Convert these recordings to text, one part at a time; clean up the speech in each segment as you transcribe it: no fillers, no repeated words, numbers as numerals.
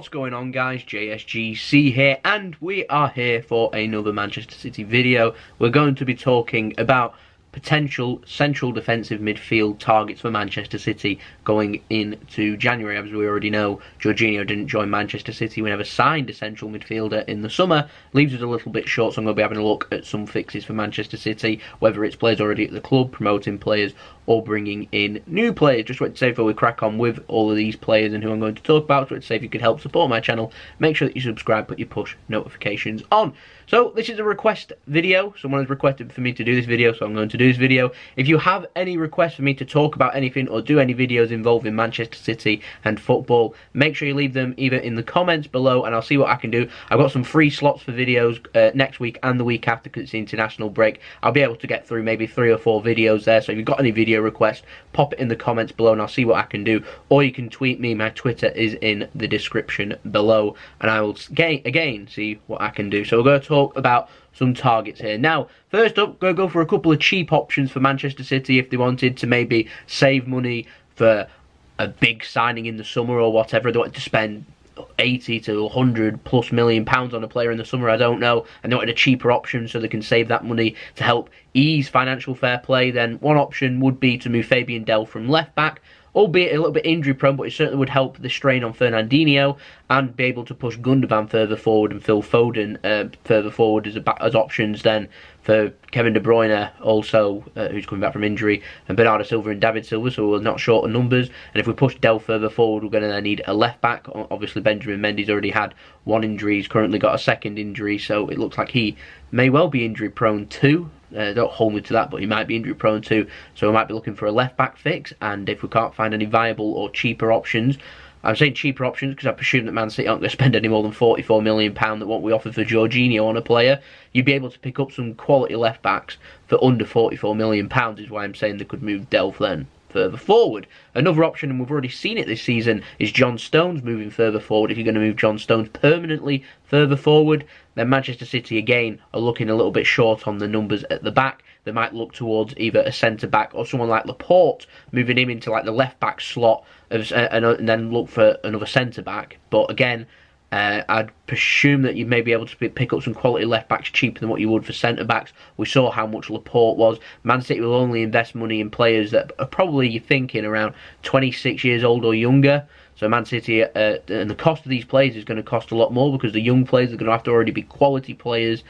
What's going on, guys? JSGC here, and we are here for another Manchester City video. We're going to be talking about potential central defensive midfield targets for Manchester City going into January. As we already know, Jorginho didn't join Manchester City. We never signed a central midfielder in the summer. Leaves us a little bit short, so I'm going to be having a look at some fixes for Manchester City, whether it's players already at the club, promoting players, or bringing in new players. Just wanted to say before we crack on with all of these players and who I'm going to talk about, just wanted to say if you could help support my channel, make sure that you subscribe, put your push notifications on. So this is a request video. Someone has requested for me to do this video, so I'm going to do this video. If you have any requests for me to talk about anything or do any videos involving Manchester City and football, make sure you leave them either in the comments below and I'll see what I can do. I've got some free slots for videos next week and the week after because it's the international break. I'll be able to get through maybe 3 or 4 videos there, so if you've got any video requests, pop it in the comments below and I'll see what I can do. Or you can tweet me. My Twitter is in the description below and I will again see what I can do. So we're going to talk about some targets here. Now, first up, going to go for a couple of cheap options for Manchester City if they wanted to maybe save money for a big signing in the summer or whatever. They wanted to spend 80 to 100 plus million pounds on a player in the summer, I don't know, and they wanted a cheaper option so they can save that money to help ease financial fair play. Then one option would be to move Fabian Delph from left back, albeit a little bit injury prone, but it certainly would help the strain on Fernandinho and be able to push Gundogan further forward and Phil Foden further forward as options then for Kevin De Bruyne also, who's coming back from injury, and Bernardo Silva and David Silva, so we're not short on numbers. And if we push Delph further forward, we're going to need a left back. Obviously Benjamin Mendy's already had 1 injury, he's currently got a 2nd injury, so it looks like he may well be injury prone too. Don't hold me to that, but he might be injury prone too, so we might be looking for a left back fix. And if we can't find any viable or cheaper options, I'm saying cheaper options because I presume that Man City aren't going to spend any more than £44 million that what we offered for Jorginho on a player. You'd be able to pick up some quality left backs for under £44 million, is why I'm saying they could move Delph then further forward. Another option, and we've already seen it this season, is John Stones moving further forward. If you're going to move John Stones permanently further forward, then Manchester City again are looking a little bit short on the numbers at the back. They might look towards either a centre-back or someone like Laporte, moving him into like the left-back slot and then look for another centre-back. But again, I'd presume that you may be able to pick up some quality left-backs cheaper than what you would for centre-backs. We saw how much Laporte was. Man City will only invest money in players that are probably, you're thinking, around 26 years old or younger. So Man City, and the cost of these players is going to cost a lot more because the young players are going to have to already be quality players,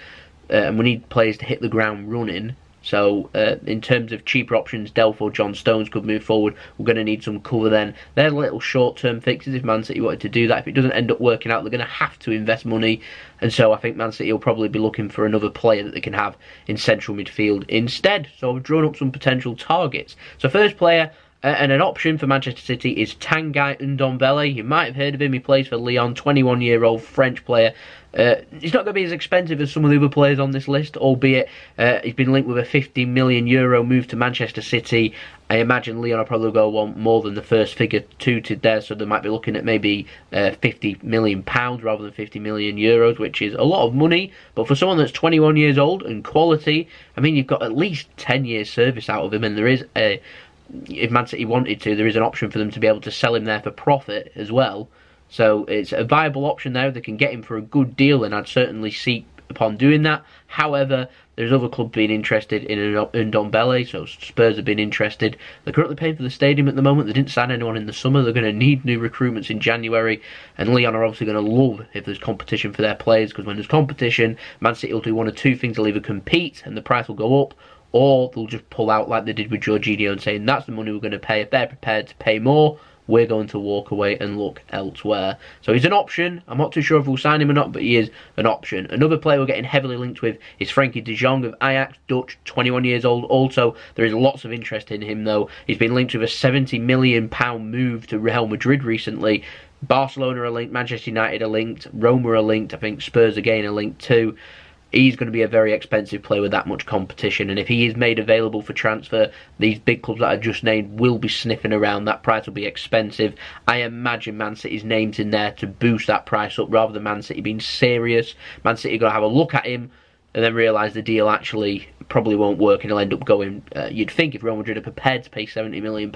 and we need players to hit the ground running. So in terms of cheaper options, Delph or John Stones could move forward. We're going to need some cover then. They're little short-term fixes if Man City wanted to do that. If it doesn't end up working out, they're going to have to invest money. And so I think Man City will probably be looking for another player that they can have in central midfield instead. So I've drawn up some potential targets. So first player and an option for Manchester City is Tanguy Ndombele. You might have heard of him. He plays for Lyon, 21-year-old French player. He's not going to be as expensive as some of the other players on this list, albeit he's been linked with a €50 million move to Manchester City. I imagine Lyon will probably go on more than the first figure tutored there, so they might be looking at maybe £50 million rather than €50 million, which is a lot of money. But for someone that's 21 years old and quality, I mean, you've got at least 10 years service out of him, and there is a, if Man City wanted to, there is an option for them to be able to sell him there for profit as well. So it's a viable option there. They can get him for a good deal, and I'd certainly seek upon doing that. However, there's other clubs being interested in Ndombele, so Spurs have been interested. They're currently paying for the stadium at the moment. They didn't sign anyone in the summer. They're going to need new recruitments in January, and Lyon are obviously going to love if there's competition for their players, because when there's competition, Man City will do one of two things. They'll either compete and the price will go up, or they'll just pull out like they did with Jorginho and saying that's the money we're going to pay. If they're prepared to pay more, we're going to walk away and look elsewhere. So he's an option. I'm not too sure if we'll sign him or not, but he is an option. Another player we're getting heavily linked with is Frankie de Jong of Ajax, Dutch, 21 years old. Also, there is lots of interest in him, though. He's been linked with a £70 million move to Real Madrid recently. Barcelona are linked, Manchester United are linked, Roma are linked, I think Spurs again are linked too. He's going to be a very expensive player with that much competition, and if he is made available for transfer, these big clubs that I just named will be sniffing around. That price will be expensive. I imagine Man City's name's in there to boost that price up rather than Man City being serious. Man City are going to have a look at him and then realise the deal actually probably won't work and he'll end up going, you'd think if Real Madrid are prepared to pay £70 million,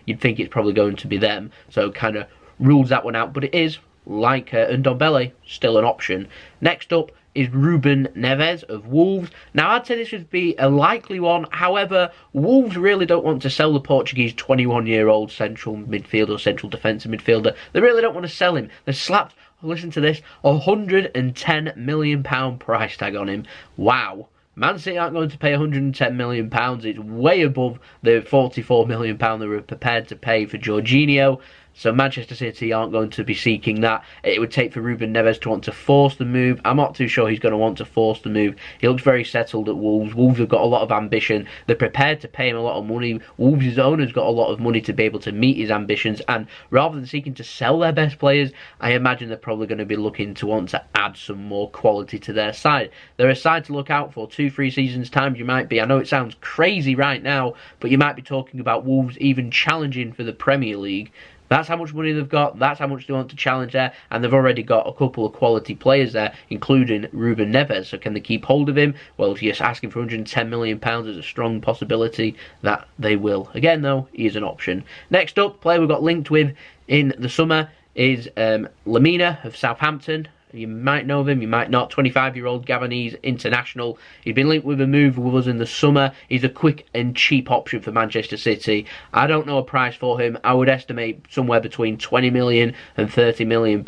you'd think it's probably going to be them. So kind of rules that one out, but it is like Ndombele, still an option. Next up is Ruben Neves of Wolves. Now, I'd say this would be a likely one. However, Wolves really don't want to sell the Portuguese 21-year-old central midfielder, central defensive midfielder. They really don't want to sell him. They slapped, listen to this, £110 million price tag on him. Wow. Man City aren't going to pay £110 million. It's way above the £44 million they were prepared to pay for Jorginho. So Manchester City aren't going to be seeking that. It would take for Ruben Neves to want to force the move. I'm not too sure he's going to want to force the move. He looks very settled at Wolves. Wolves have got a lot of ambition. They're prepared to pay him a lot of money. Wolves' owner's got a lot of money to be able to meet his ambitions. And rather than seeking to sell their best players, I imagine they're probably going to be looking to want to add some more quality to their side. They're a side to look out for. 2-3 seasons' time, you might be. I know it sounds crazy right now, but you might be talking about Wolves even challenging for the Premier League. That's how much money they've got, that's how much they want to challenge there, and they've already got a couple of quality players there, including Ruben Neves. So can they keep hold of him? Well, if you're asking for £110 million, there's a strong possibility that they will. Again, though, he is an option. Next up, player we got linked with in the summer is Lamina of Southampton. You might know of him, you might not. 25-year-old Gabonese international. He's been linked with a move with us in the summer. He's a quick and cheap option for Manchester City. I don't know a price for him. I would estimate somewhere between £20 million and £30 million.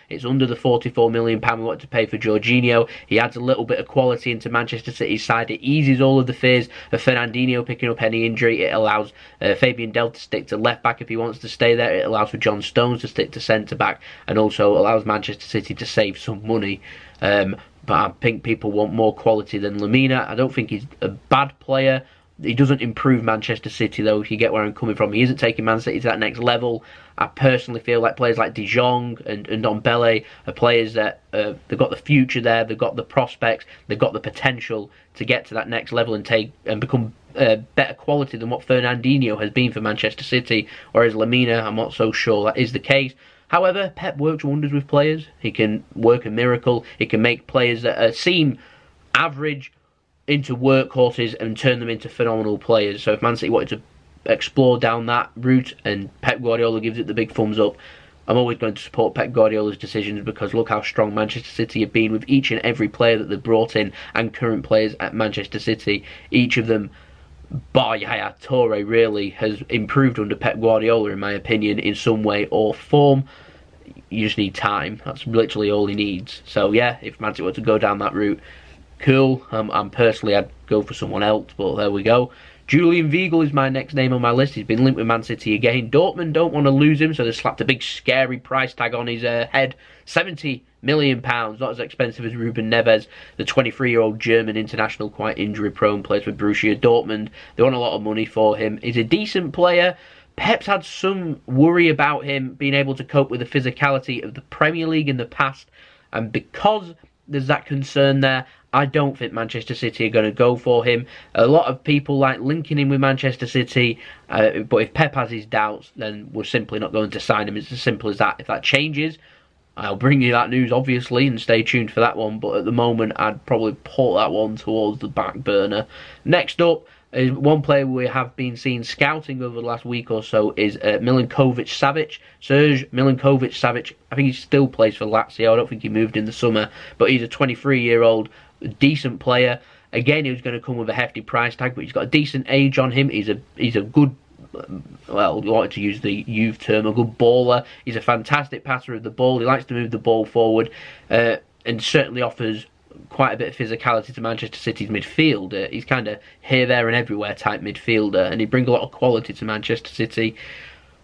It's under the £44 million we want to pay for Jorginho. He adds a little bit of quality into Manchester City's side. It eases all of the fears of Fernandinho picking up any injury. It allows Fabian Delph to stick to left back if he wants to stay there. It allows for John Stones to stick to centre back, and also allows Manchester City to save some money. But I think people want more quality than Lamina. I don't think he's a bad player. He doesn't improve Manchester City, though, if you get where I'm coming from. He isn't taking Man City to that next level. I personally feel like players like De Jong and Ndombele are players that they've got the future there, they've got the prospects, they've got the potential to get to that next level and become better quality than what Fernandinho has been for Manchester City. Whereas Lamina, I'm not so sure that is the case. However, Pep works wonders with players. He can work a miracle. He can make players that seem average into workhorses and turn them into phenomenal players. So if Man City wanted to explore down that route and Pep Guardiola gives it the big thumbs up, I'm always going to support Pep Guardiola's decisions, because look how strong Manchester City have been with each and every player that they've brought in and current players at Manchester City. Each of them, bar Yaya Toure, really has improved under Pep Guardiola, in my opinion, in some way or form. You just need time. That's literally all he needs. So yeah, if Man City were to go down that route, cool. I'm personally, I'd go for someone else, but there we go. Julian Weigl is my next name on my list. He's been linked with Man City again. Dortmund don't want to lose him, so they slapped a big scary price tag on his head. £70 million, not as expensive as Ruben Neves. The 23-year-old German international, quite injury-prone, plays for Borussia Dortmund. They want a lot of money for him. He's a decent player. Pep's had some worry about him being able to cope with the physicality of the Premier League in the past, and because there's that concern there, I don't think Manchester City are going to go for him. A lot of people like linking him with Manchester City, but if Pep has his doubts, then we're simply not going to sign him. It's as simple as that. If that changes, I'll bring you that news, obviously, and stay tuned for that one, but at the moment, I'd probably put that one towards the back burner. Next up, one player we have been seeing scouting over the last week or so is Milinkovic-Savic. Serge Milinkovic-Savic. I think he still plays for Lazio. I don't think he moved in the summer, but he's a 23-year-old decent player. Again, he was going to come with a hefty price tag, but he's got a decent age on him. He's a good, well, you wanted to use the youth term, a good baller. He's a fantastic passer of the ball. He likes to move the ball forward, and certainly offers quite a bit of physicality to Manchester City's midfield. He's kind of here, there and everywhere type midfielder, and he brings a lot of quality to Manchester City.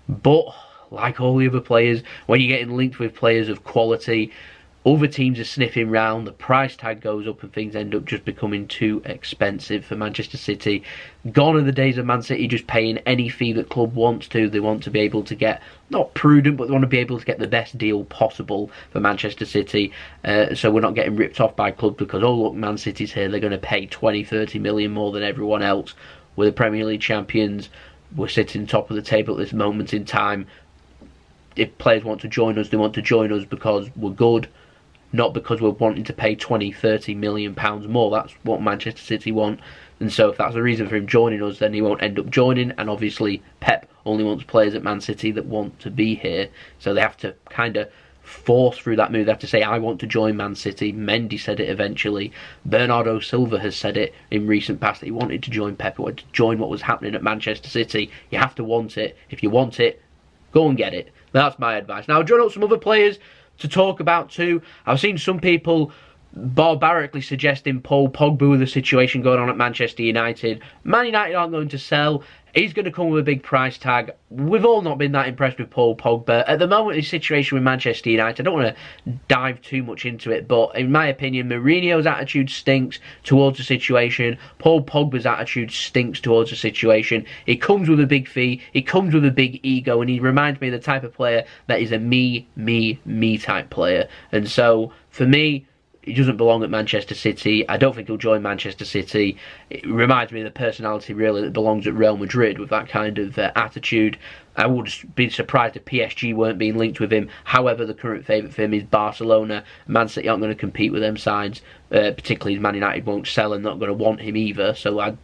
But like all the other players, when you're getting linked with players of quality, other teams are sniffing round, the price tag goes up and things end up just becoming too expensive for Manchester City. Gone are the days of Man City just paying any fee that club wants to. They want to be able to get, not prudent, but they want to be able to get the best deal possible for Manchester City. So we're not getting ripped off by clubs because, oh look, Man City's here, they're going to pay 20-30 million more than everyone else. We're the Premier League champions, we're sitting top of the table at this moment in time. If players want to join us, they want to join us because we're good, not because we're wanting to pay 20-30 million pounds more. That's what Manchester City want. And so if that's the reason for him joining us, then he won't end up joining. And obviously Pep only wants players at Man City that want to be here. So they have to kind of force through that move. They have to say, I want to join Man City. Mendy said it eventually. Bernardo Silva has said it in recent past that he wanted to join Pep, he wanted to join what was happening at Manchester City. You have to want it. If you want it, go and get it. That's my advice. Now, I've drawn up some other players to talk about too. I've seen some people barbarically suggesting Paul Pogba with the situation going on at Manchester United. Man United aren't going to sell. He's going to come with a big price tag. We've all not been that impressed with Paul Pogba. At the moment, his situation with Manchester United, I don't want to dive too much into it, but in my opinion, Mourinho's attitude stinks towards the situation. Paul Pogba's attitude stinks towards the situation. He comes with a big fee. He comes with a big ego, and he reminds me of the type of player that is a me type player. And so, for me, he doesn't belong at Manchester City. I don't think he'll join Manchester City. It reminds me of the personality, really, that belongs at Real Madrid with that kind of attitude. I would be surprised if PSG weren't being linked with him. However, the current favourite for him is Barcelona. Man City aren't going to compete with them sides, particularly Man United won't sell and not going to want him either. So I'm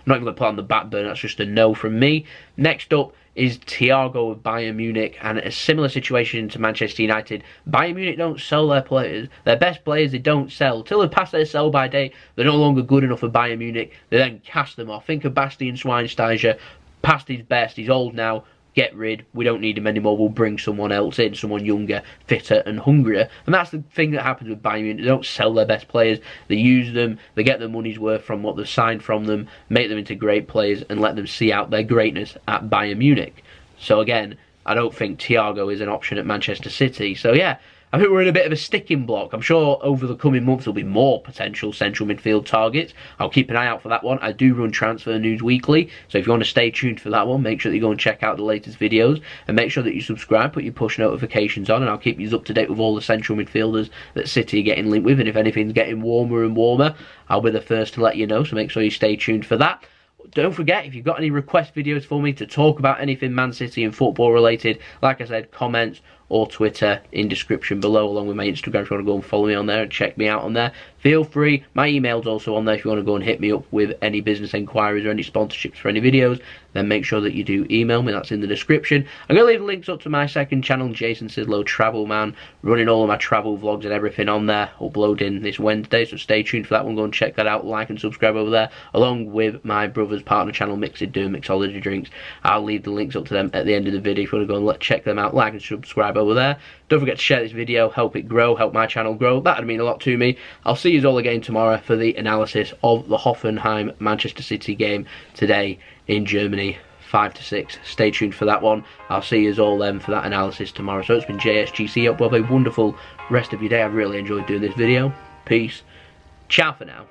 not even going to put on the back burner. That's just a no from me. Next up is Thiago of Bayern Munich, and a similar situation to Manchester United. Bayern Munich don't sell their players. Their best players they don't sell. Till they've passed their sell-by date, they're no longer good enough for Bayern Munich. They then cast them off. Think of Bastian Schweinsteiger, past his best, he's old now. Get rid, we don't need him anymore, we'll bring someone else in, someone younger, fitter and hungrier. And that's the thing that happens with Bayern Munich. They don't sell their best players, they use them, they get their money's worth from what they've signed from them, make them into great players and let them see out their greatness at Bayern Munich. So again, I don't think Thiago is an option at Manchester City. So yeah, I think we're in a bit of a sticking block. I'm sure over the coming months there'll be more potential central midfield targets. I'll keep an eye out for that one. I do run transfer news weekly, so if you want to stay tuned for that one, make sure that you go and check out the latest videos, and make sure that you subscribe, put your push notifications on, and I'll keep you up to date with all the central midfielders that City are getting linked with, and if anything's getting warmer and warmer, I'll be the first to let you know, so make sure you stay tuned for that. Don't forget, if you've got any request videos for me to talk about anything Man City and football related, like I said, comments or Twitter in description below, along with my Instagram if you want to go and follow me on there and check me out on there. Feel free. My email's also on there if you want to go and hit me up with any business enquiries or any sponsorships for any videos. Then make sure that you do email me. That's in the description. I'm going to leave links up to my second channel, Jason Sidlow Travel Man, running all of my travel vlogs and everything on there, uploading this Wednesday, so stay tuned for that one. Go and check that out, like and subscribe over there, along with my brother's partner channel, Mixed Doing Mixology Drinks. I'll leave the links up to them at the end of the video if you want to go and check them out, like and subscribe over there. Don't forget to share this video, help it grow, help my channel grow. That would mean a lot to me. I'll see you all again tomorrow for the analysis of the Hoffenheim Manchester City game today in Germany, 5-6. Stay tuned for that one. I'll see you all then for that analysis tomorrow. So it's been JSGC. Hope you have a wonderful rest of your day. I've really enjoyed doing this video. Peace. Ciao for now.